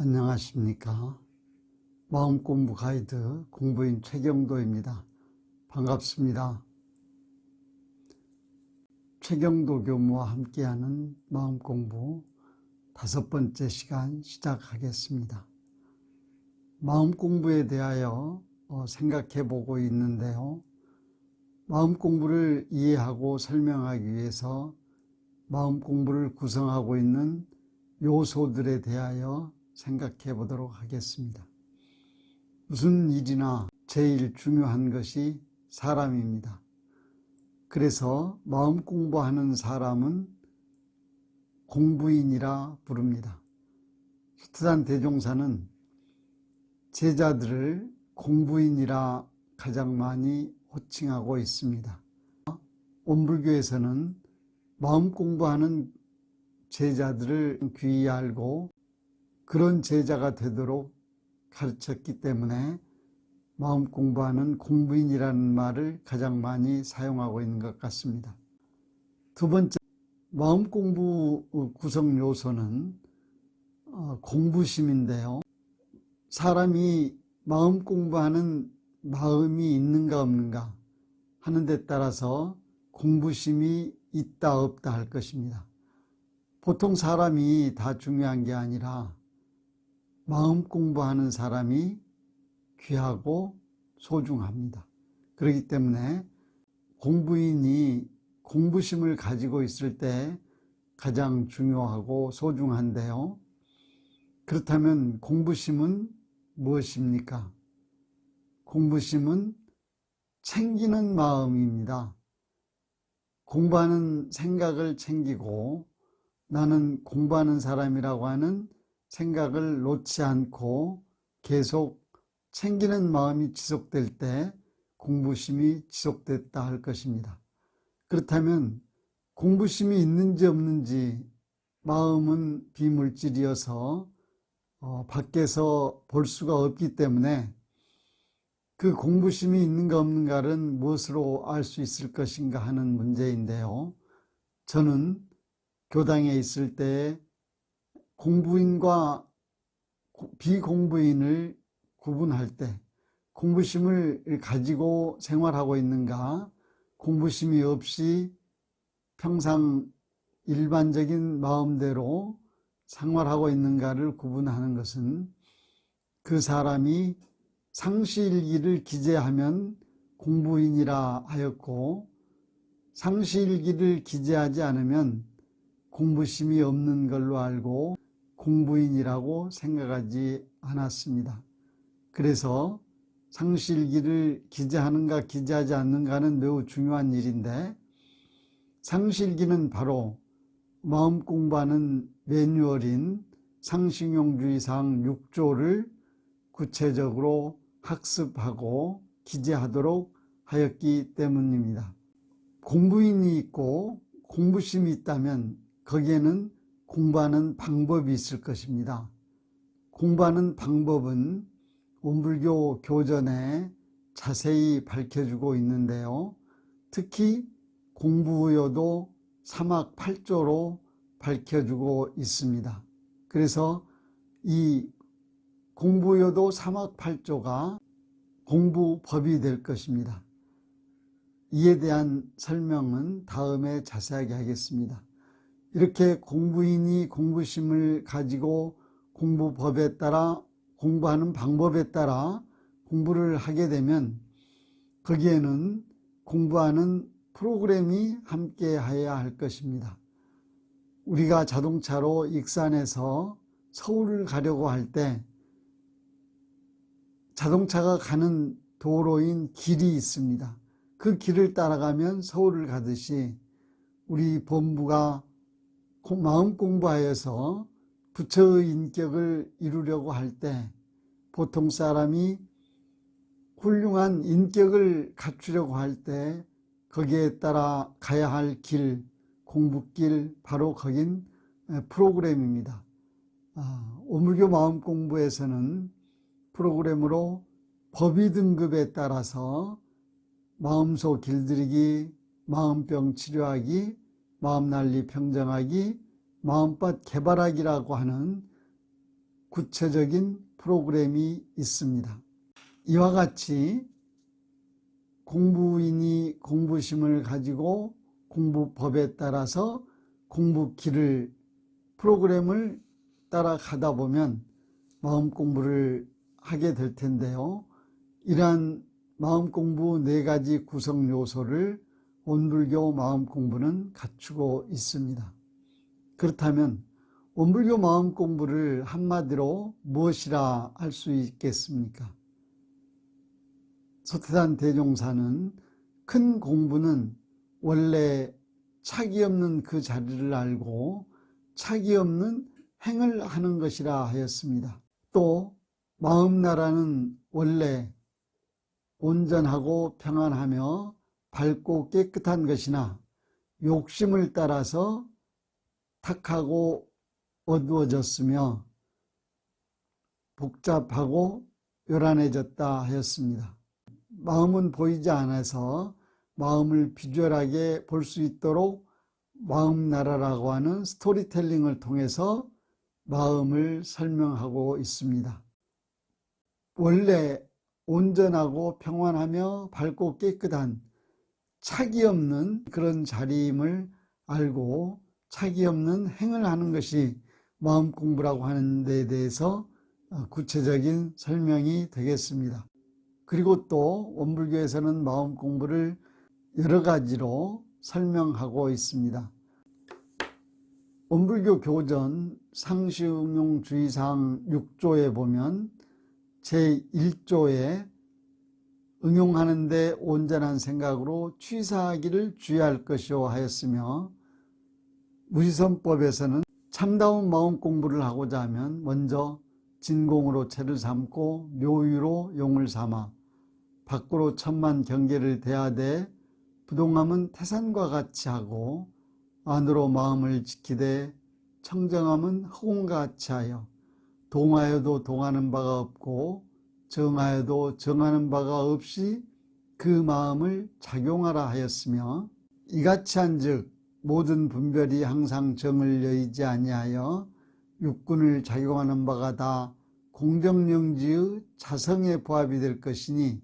안녕하십니까. 마음공부 가이드 공부인 최경도입니다. 반갑습니다. 최경도 교무와 함께하는 마음공부 5번째 시간 시작하겠습니다. 마음공부에 대하여 생각해 보고 있는데요. 마음공부를 이해하고 설명하기 위해서 마음공부를 구성하고 있는 요소들에 대하여 생각해 보도록 하겠습니다. 무슨 일이나 제일 중요한 것이 사람입니다. 그래서 마음 공부하는 사람은 공부인이라 부릅니다. 수트단 대종사는 제자들을 공부인이라 가장 많이 호칭하고 있습니다. 온불교에서는 마음 공부하는 제자들을 귀히 알고 그런 제자가 되도록 가르쳤기 때문에 마음 공부하는 공부인이라는 말을 가장 많이 사용하고 있는 것 같습니다. 두 번째, 마음 공부 구성 요소는 공부심인데요. 사람이 마음 공부하는 마음이 있는가 없는가 하는 데 따라서 공부심이 있다 없다 할 것입니다. 보통 사람이 다 중요한 게 아니라 마음 공부하는 사람이 귀하고 소중합니다. 그렇기 때문에 공부인이 공부심을 가지고 있을 때 가장 중요하고 소중한데요. 그렇다면 공부심은 무엇입니까? 공부심은 챙기는 마음입니다. 공부하는 생각을 챙기고 나는 공부하는 사람이라고 하는 생각을 놓지 않고 계속 챙기는 마음이 지속될 때 공부심이 지속됐다 할 것입니다. 그렇다면 공부심이 있는지 없는지 마음은 비물질이어서 밖에서 볼 수가 없기 때문에 그 공부심이 있는가 없는가는 무엇으로 알 수 있을 것인가 하는 문제인데요. 저는 교당에 있을 때 공부인과 비공부인을 구분할 때 공부심을 가지고 생활하고 있는가, 공부심이 없이 평상 일반적인 마음대로 생활하고 있는가를 구분하는 것은 그 사람이 상시일기를 기재하면 공부인이라 하였고 상시일기를 기재하지 않으면 공부심이 없는 걸로 알고 공부인이라고 생각하지 않았습니다. 그래서 상시일기를 기재하는가 기재하지 않는가는 매우 중요한 일인데 상시일기는 바로 마음 공부하는 매뉴얼인 상식용주의상 6조를 구체적으로 학습하고 기재하도록 하였기 때문입니다. 공부인이 있고 공부심이 있다면 거기에는 공부하는 방법이 있을 것입니다. 공부하는 방법은 온불교 교전에 자세히 밝혀주고 있는데요. 특히 공부요도 사막 8조로 밝혀주고 있습니다. 그래서 이 공부요도 사막 8조가 공부법이 될 것입니다. 이에 대한 설명은 다음에 자세하게 하겠습니다. 이렇게 공부인이 공부심을 가지고 공부법에 따라 공부하는 방법에 따라 공부를 하게 되면 거기에는 공부하는 프로그램이 함께 해야 할 것입니다. 우리가 자동차로 익산에서 서울을 가려고 할 때 자동차가 가는 도로인 길이 있습니다. 그 길을 따라가면 서울을 가듯이 우리 본부가 마음 공부하여서 부처의 인격을 이루려고 할 때 보통 사람이 훌륭한 인격을 갖추려고 할 때 거기에 따라 가야 할 길, 공부길, 바로 거긴 프로그램입니다. 오물교 마음 공부에서는 프로그램으로 법의 등급에 따라서 마음소 길들이기, 마음병 치료하기, 마음난리 평정하기, 마음밭 개발하기라고 하는 구체적인 프로그램이 있습니다. 이와 같이 공부인이 공부심을 가지고 공부법에 따라서 공부길을 프로그램을 따라가다 보면 마음 공부를 하게 될 텐데요. 이러한 마음 공부 4가지 구성 요소를 원불교 마음 공부는 갖추고 있습니다. 그렇다면 원불교 마음 공부를 한마디로 무엇이라 할 수 있겠습니까? 소태단 대종사는 큰 공부는 원래 착이 없는 그 자리를 알고 착이 없는 행을 하는 것이라 하였습니다. 또 마음나라는 원래 온전하고 평안하며 밝고 깨끗한 것이나 욕심을 따라서 탁하고 어두워졌으며 복잡하고 요란해졌다 하였습니다. 마음은 보이지 않아서 마음을 비주얼하게 볼 수 있도록 마음나라라고 하는 스토리텔링을 통해서 마음을 설명하고 있습니다. 원래 온전하고 평안하며 밝고 깨끗한 착이 없는 그런 자리임을 알고 착이 없는 행을 하는 것이 마음 공부라고 하는 데 대해서 구체적인 설명이 되겠습니다. 그리고 또 원불교에서는 마음 공부를 여러 가지로 설명하고 있습니다. 원불교 교전 상시응용주의사항 6조에 보면 제1조에 응용하는 데 온전한 생각으로 취사하기를 주의할 것이오 하였으며, 무지선법에서는 참다운 마음 공부를 하고자 하면 먼저 진공으로 채를 삼고 묘유로 용을 삼아 밖으로 천만 경계를 대하되 부동함은 태산과 같이 하고 안으로 마음을 지키되 청정함은 허공과 같이 하여 동하여도 동하는 바가 없고 정하여도 정하는 바가 없이 그 마음을 작용하라 하였으며, 이같이 한즉 모든 분별이 항상 정을 여의지 아니하여 육군을 작용하는 바가 다 공정영지의 자성의 부합이 될 것이니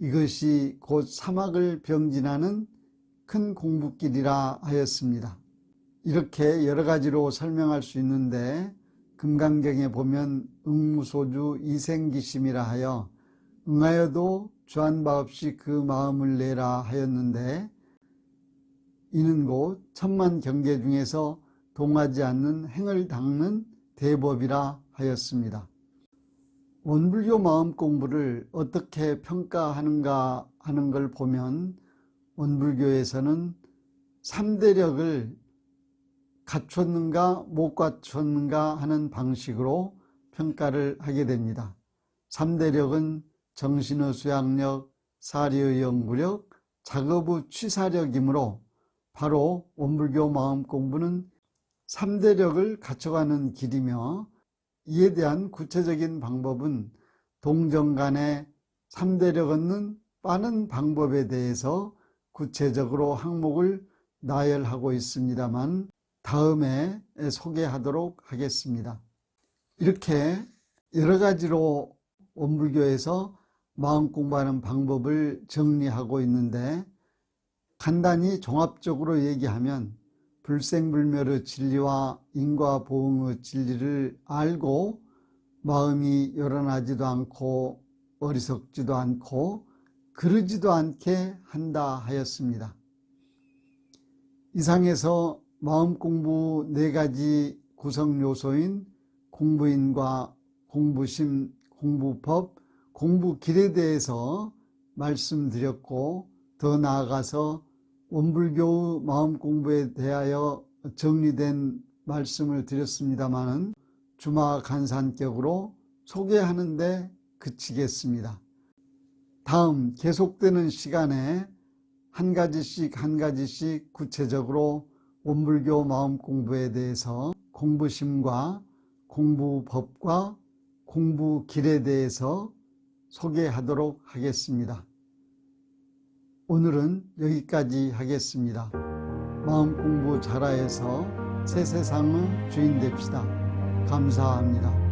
이것이 곧 사막을 병진하는 큰 공부길이라 하였습니다. 이렇게 여러 가지로 설명할 수 있는데, 금강경에 보면 응무소주 이생기심이라 하여 응하여도 주한 바 없이 그 마음을 내라 하였는데, 이는 곧 천만 경계 중에서 동하지 않는 행을 닦는 대법이라 하였습니다. 원불교 마음 공부를 어떻게 평가하는가 하는 걸 보면 원불교에서는 3대력을 갖췄는가 못 갖췄는가 하는 방식으로 평가를 하게 됩니다. 3대력은 정신의 수양력, 사리의 연구력, 작업의 취사력이므로 바로 원불교 마음 공부는 3대력을 갖춰가는 길이며, 이에 대한 구체적인 방법은 동정간의 3대력 얻는 빠른 방법에 대해서 구체적으로 항목을 나열하고 있습니다만 다음에 소개하도록 하겠습니다. 이렇게 여러 가지로 원불교에서 마음 공부하는 방법을 정리하고 있는데, 간단히 종합적으로 얘기하면 불생불멸의 진리와 인과보응의 진리를 알고 마음이 요란하지도 않고 어리석지도 않고 그러지도 않게 한다 하였습니다. 이상에서 마음 공부 4가지 구성 요소인 공부인과 공부심, 공부법, 공부길에 대해서 말씀드렸고, 더 나아가서 원불교의 마음 공부에 대하여 정리된 말씀을 드렸습니다마는 주마간산격으로 소개하는 데 그치겠습니다. 다음 계속되는 시간에 한 가지씩 구체적으로 원불교 마음 공부에 대해서 공부심과 공부법과 공부길에 대해서 소개하도록 하겠습니다. 오늘은 여기까지 하겠습니다. 마음 공부 잘하여서 새 세상의 주인 됩시다. 감사합니다.